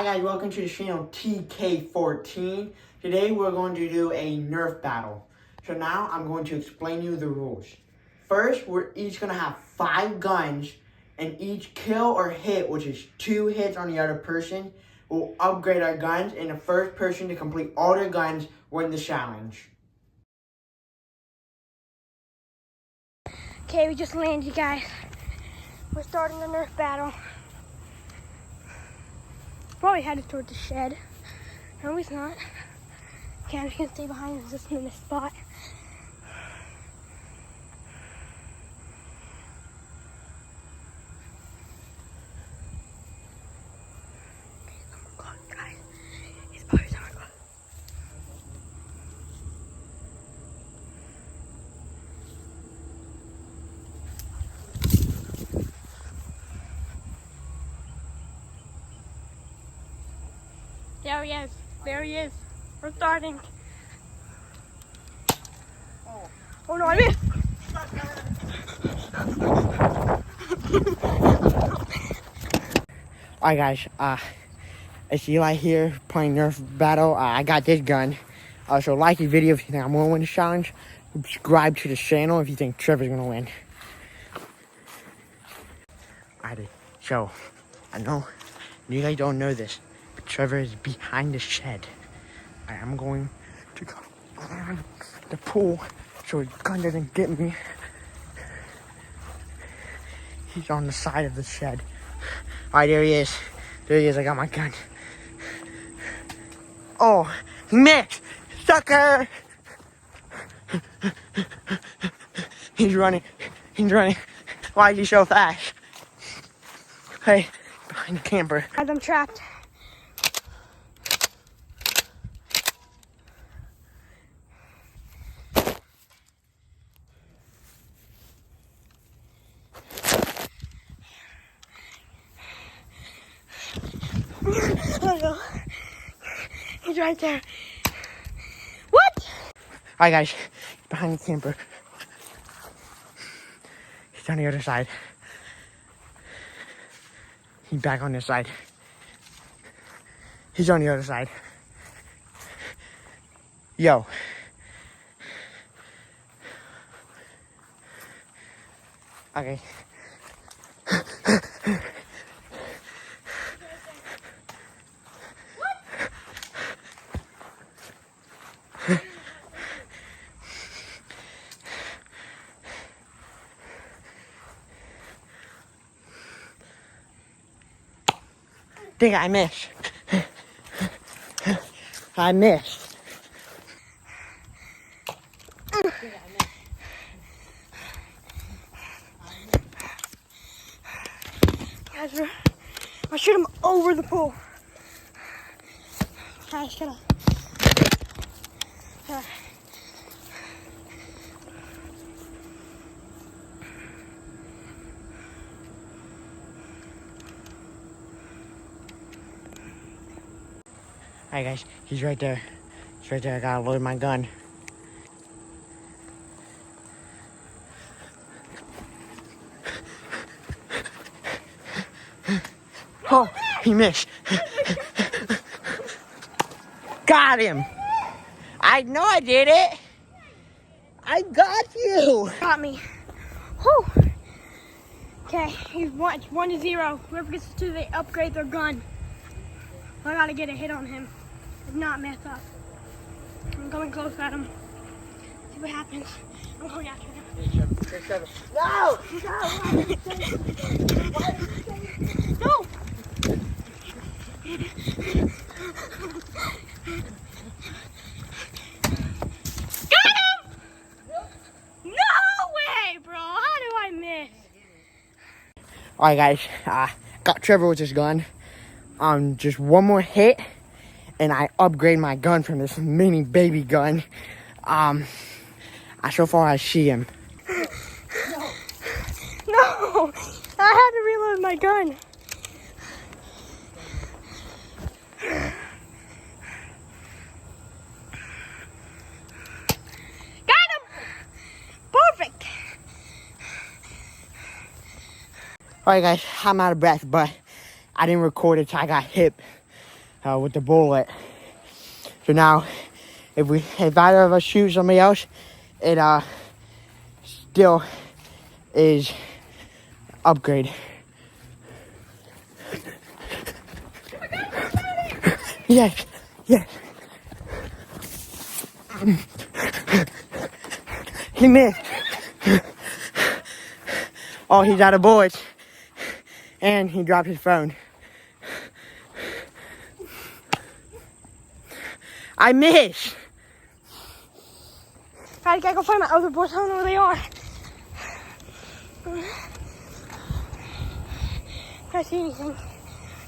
Hi guys, welcome to the channel TK14. Today we're going to do a Nerf battle. So now I'm going to explain you the rules. First, we're each going to have 5 guns, and each kill or hit, which is 2 hits on the other person, will upgrade our guns, and the first person to complete all their guns win the challenge. Okay, we just landed, you guys. We're starting the Nerf battle. Probably headed toward the shed. No, he's not. Okay, I'm just gonna stay behind this in this spot. Okay, summer clock, guys. It's probably summer clock. There he is. There he is. We're starting. Oh no, I missed. Alright guys, it's Eli here playing Nerf battle. I got this gun. So like the video if you think I'm going to win the challenge. Subscribe to the channel if you think Trevor's going to win. Alrighty, so I know you guys don't know this, but Trevor is behind the shed. I'm going to go around the pool so his gun doesn't get me. He's on the side of the shed. Alright, there he is. There he is. I got my gun. Oh, he missed! Sucker! He's running. He's running. Why is he so fast? Hey, behind the camper. Guys, I'm trapped. Oh no. He's right there. What? Alright guys, he's behind the camper. He's on the other side. He's back on this side. He's on the other side. Yo. Okay. Think I missed. I missed. Guys, I shoot him over the pool. I just gotta. Alright guys, he's right there. He's right there. I gotta load my gun. Oh, he missed. Got him. I know I did it. I got you. Got me. Whew. Okay, it's 1-0. Whoever gets to 2, they upgrade their gun. I gotta get a hit on him. If not, mess up. I'm coming close at him. See what happens. I'm going after him. No! No! Got him! No way, bro! How do I miss? Alright guys, got Trevor with his gun. Just one more hit, and I upgrade my gun from this mini baby gun. So far I see him. No! I had to reload my gun. Got him! Perfect! Alright guys, I'm out of breath, but I didn't record it till I got hit with the bullet. So now, if either of us shoot somebody else, it still is upgrade. Yes, yes. He missed. Oh, he's out of bullets. And he dropped his phone. I missed. I gotta go find my other boys. I don't know where they are. If I see anything,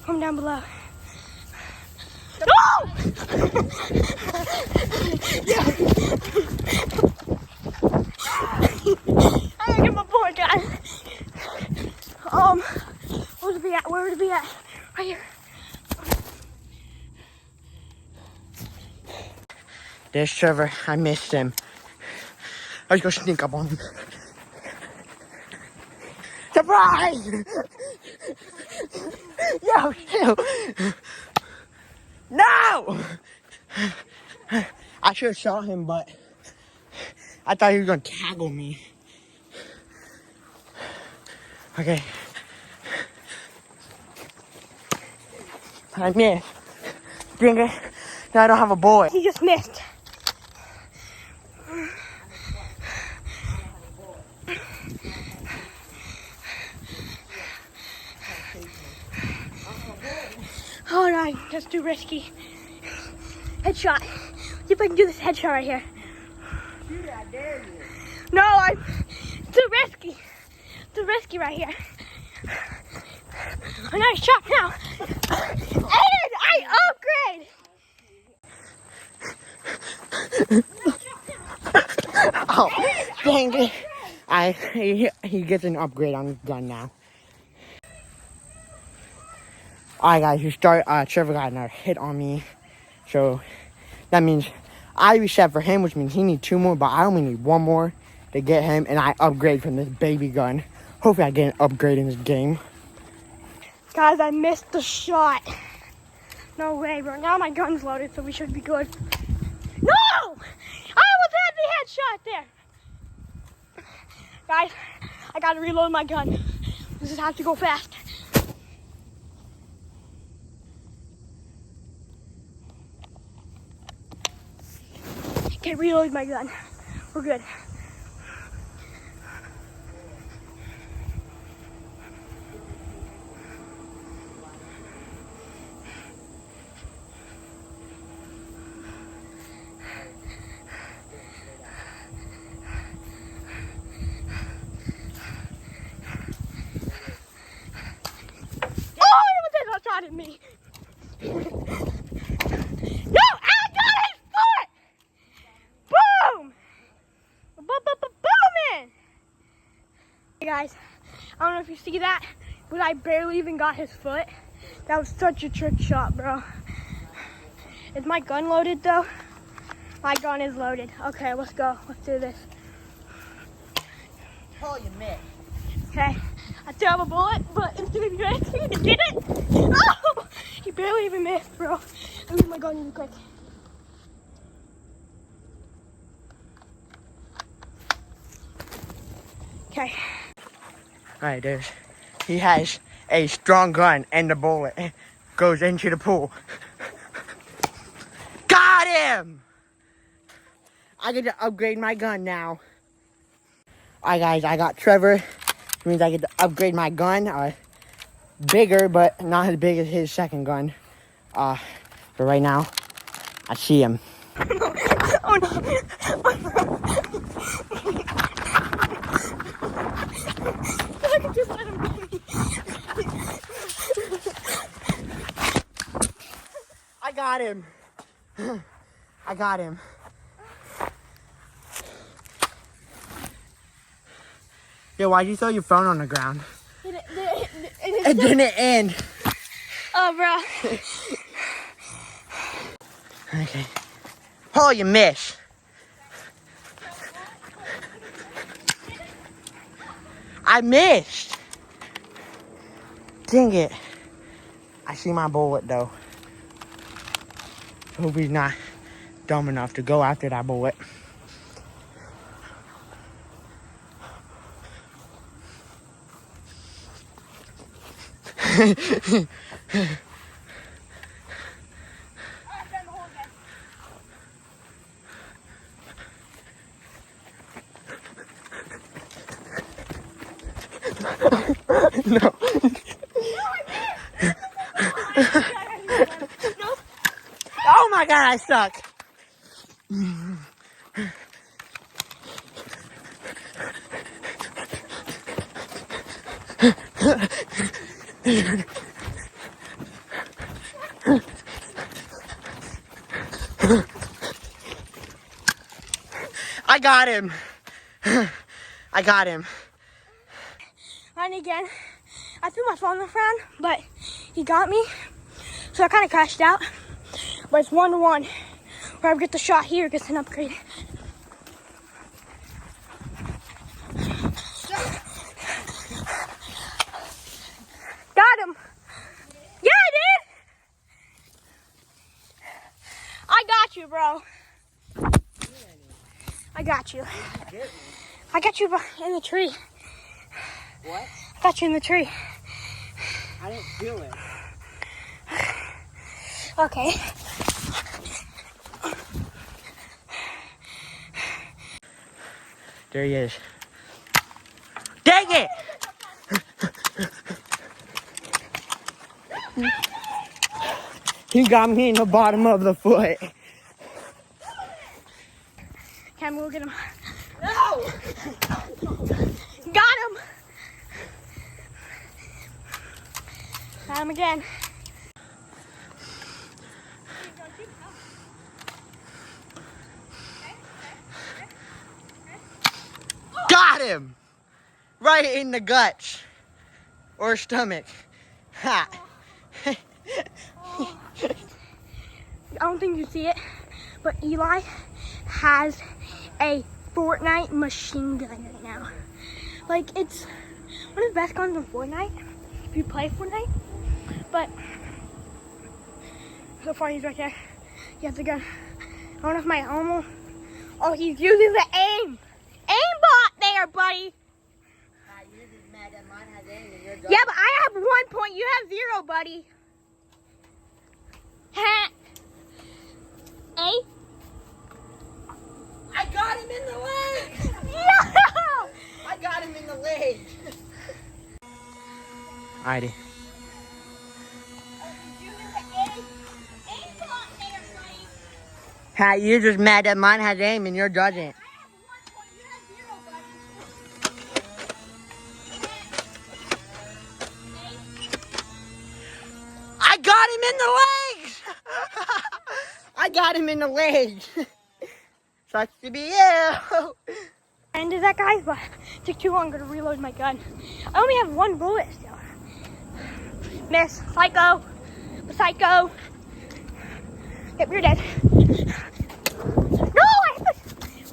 come down below. No! I gotta get my board, guys. Where'd it be at? Where would it be at? Right here. There's Trevor. I missed him. Let's go sneak up on him. Surprise! Yo, chill. No! I should have shot him, but I thought he was gonna tackle me. Okay. I missed. Bring it. Now I don't have a bullet. He just missed. Oh no, that's too risky. Headshot. See if I can do this headshot right here. Dude, I dare you. No, I'm too risky. Too risky right here. A nice shot now. And I upgrade. Oh, dang it. He gets an upgrade on his gun now. Alright guys, Trevor got another hit on me. So that means I reset for him, which means he needs 2 more, but I only need 1 more to get him, and I upgrade from this baby gun. Hopefully I get an upgrade in this game. Guys, I missed the shot. No way, bro. Now my gun's loaded, so we should be good. No! I almost had the headshot there. Guys, I gotta reload my gun. This just has to go fast. Okay, reload my gun. We're good. Shot at me. No, I got his foot. Boom. Booming. Hey guys, I don't know if you see that, but I barely even got his foot. That was such a trick shot, bro. Is my gun loaded though? My gun is loaded. Okay, let's go. Let's do this. Oh, you missed. Okay, I still have a bullet, but it's gonna be risky to get it. Oh, he barely even missed, bro. Let me get my gun really quick. Okay. Alright, he has a strong gun, and the bullet goes into the pool. Got him! I get to upgrade my gun now. Alright guys, I got Trevor. Which means I get to upgrade my gun. Bigger, but not as big as his second gun. But right now, I see him. Oh no! I could just let him go. I got him. I got him. Yo, why'd you throw your phone on the ground? It didn't end. Oh, bro. Okay. Oh, you missed. I missed. Dang it. I see my bullet, though. Hope he's not dumb enough to go after that bullet. No. Oh my god, I suck. I got him. I got him. And again, I threw my phone around, but he got me. So I kind of crashed out. But it's 1-1. Whoever gets the shot here gets an upgrade. Got him. Yeah, I did. I got you, bro. I got you. I got you in the tree. What? I got you in the tree. I didn't feel it. Okay. There he is. Dang it! He got me in the bottom of the foot. Okay, I'm gonna get him. No! Got him! Got him again. Got him! Right in the guts. Or stomach. Ha! I don't think you see it, but Eli has a Fortnite machine gun right now. Like, it's one of the best guns in Fortnite, if you play Fortnite. But, so far he's right there. He has the gun. I don't know if my arm will... Oh, he's using the aim! Aimbot there, buddy! Yeah, but I have 1 point. You have 0, buddy. Ha! A? I got him in the leg! No! I got him in the leg! Alrighty. Hey, you're just mad that mine has aim and yours doesn't. I got him in the legs! I got him in the legs. Sucks to be you. And is that guys, but it took too long to reload my gun. I only have 1 bullet still. Miss, psycho, psycho. Yep, you're dead. No,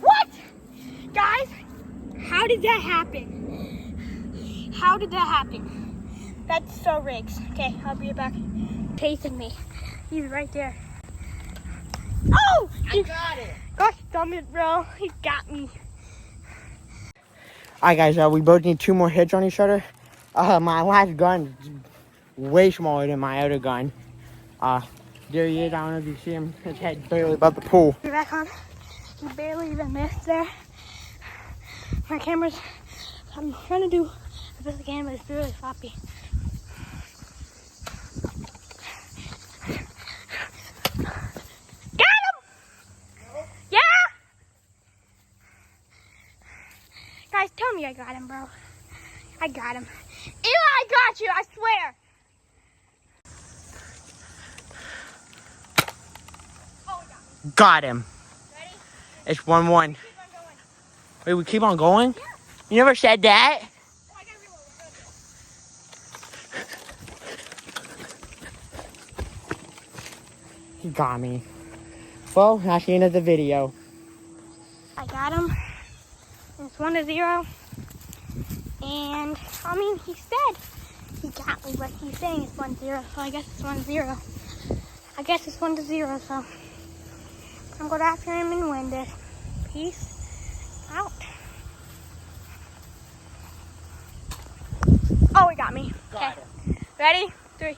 what? Guys, how did that happen? How did that happen? That's so rigged. Okay, I'll be right back. Chasing me. He's right there. Oh! I got it. Gosh, damn it, bro. He got me. Alright guys, we both need 2 more hits on each other. My last gun is way smaller than my other gun. There he is. I don't know if you see him. His head barely above the pool. You're back on. You barely even missed there. My camera's, I'm trying to do the best I can, but it's really floppy. Got him! Yeah! Guys, tell me I got him, bro. I got him. Eli, I got you, I swear. Got him. Ready? It's 1-1. Wait, we keep on going? Yeah. You never said that. Oh, I gotta reload. He got me. Well, that's the end of the video. I got him. It's 1-0. And, I mean, he said he got me, but he's saying it's 1-0, so I guess it's 1-0. I guess it's 1-0, so... I'm going after him and win this. Peace out. Oh, he got me. Okay. Ready? 3.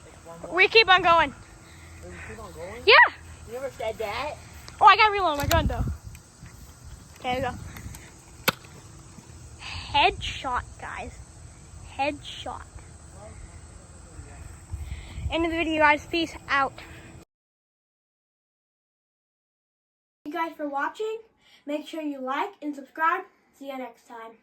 We keep on going. We keep on going? Yeah. You never said that. Oh, I got to reload my gun though. Okay, there we go. Headshot, guys. Headshot. End of the video, guys. Peace out. Thank you guys for watching. Make sure you like and subscribe. See you next time.